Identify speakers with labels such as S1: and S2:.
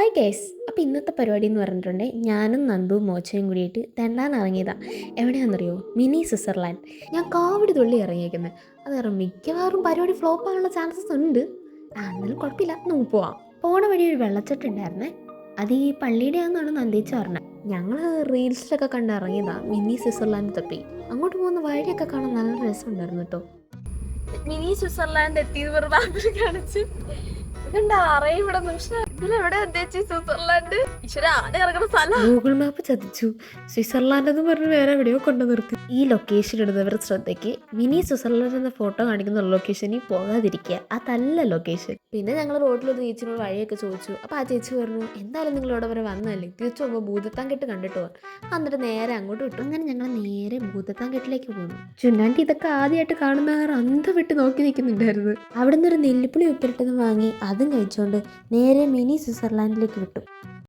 S1: Hi guys. അപ്പോൾ ഇന്നത്തെ പരിപാടി എന്ന് പറഞ്ഞിട്ടുണ്ടെങ്കിൽ ഞാനും നന്ദുവും മോച്ചയും കൂടിയിട്ട് തെണ്ടാൻ ഇറങ്ങിയതാണ്. എവിടെയാണെന്നറിയോ? Mini Switzerland. ഞാൻ കാവടി തുള്ളി ഇറങ്ങിയേക്കുന്നത്. അത് കാരണം മിക്കവാറും പരിപാടി ഫ്ലോപ്പ് ആകാനുള്ള ചാൻസസ് ഉണ്ട്. എന്നാലും കുഴപ്പമില്ല, നമുക്ക് പോവാം. പോണ വഴി ഒരു വെള്ളച്ചാട്ടം ഉണ്ടായിരുന്നേ. അത് ഈ പള്ളിയുടെ ആണെന്നാണ് നന്ദിച്ച പറഞ്ഞത്. ഞങ്ങൾ റീൽസിലൊക്കെ കണ്ട് ഇറങ്ങിയതാണ് മിനി സ്വിറ്റ്സർലാൻഡ് തപ്പി. അങ്ങോട്ട് പോകുന്ന വഴിയൊക്കെ കാണാൻ നല്ല രസമുണ്ടായിരുന്നു കേട്ടോ.
S2: മിനി സ്വിറ്റ്സർലാൻഡ് എത്തിയത് വെറുതെ കാണിച്ച് ഇതുണ്ടാ ഇവിടെ നിമിഷം ഇതിലെവിടെ ഉദ്ദേശിച്ചു സ്വിറ്റ്സർലാൻഡ് ഈശ്വര ആടെ ഇറങ്ങുന്ന സ്ഥലം.
S1: ഗൂഗിൾ മാപ്പ് ചതിച്ചു. സ്വിറ്റ്സർലാൻഡ് എന്ന് പറഞ്ഞ് വേറെ എവിടെയോ കൊണ്ടു നിർത്തി. ഈ ലൊക്കേഷൻ ഇടുന്നവരുടെ ശ്രദ്ധയ്ക്ക് മിനി സ്വിറ്റ്സർലാൻഡ് എന്ന ഫോട്ടോ കാണിക്കുന്ന ലൊക്കേഷനിൽ പോകാതിരിക്കുക. അതല്ല ലൊക്കേഷൻ. പിന്നെ ഞങ്ങൾ റോഡിലൊരു ചേച്ചിനോട് വഴിയൊക്കെ ചോദിച്ചു. അപ്പോൾ ആ ചേച്ചി പറഞ്ഞു, എന്തായാലും നിങ്ങൾ ഇവിടെ വരെ വന്നതല്ലേ, തിരിച്ചു പോകുമ്പോൾ ഭൂതത്താൻകെട്ട് കണ്ടിട്ട് പോകാൻ. എന്നിട്ട് നേരെ അങ്ങോട്ട് വിട്ടു. അങ്ങനെ ഞങ്ങൾ നേരെ ഭൂതത്താൻകെട്ടിലേക്ക് പോകുന്നു. ചുന്നാണ്ടി ഇതൊക്കെ ആദ്യമായിട്ട് കാണുന്നവർ അന്തം വിട്ട് നോക്കി നിൽക്കുന്നുണ്ടായിരുന്നു. അവിടെ നിന്ന് ഒരു നെല്ലിപ്പുളി ഉപ്പിലിട്ടതും വാങ്ങി അതും കഴിച്ചുകൊണ്ട് നേരെ മിനി സ്വിറ്റ്സർലാൻഡിലേക്ക് വിട്ടു.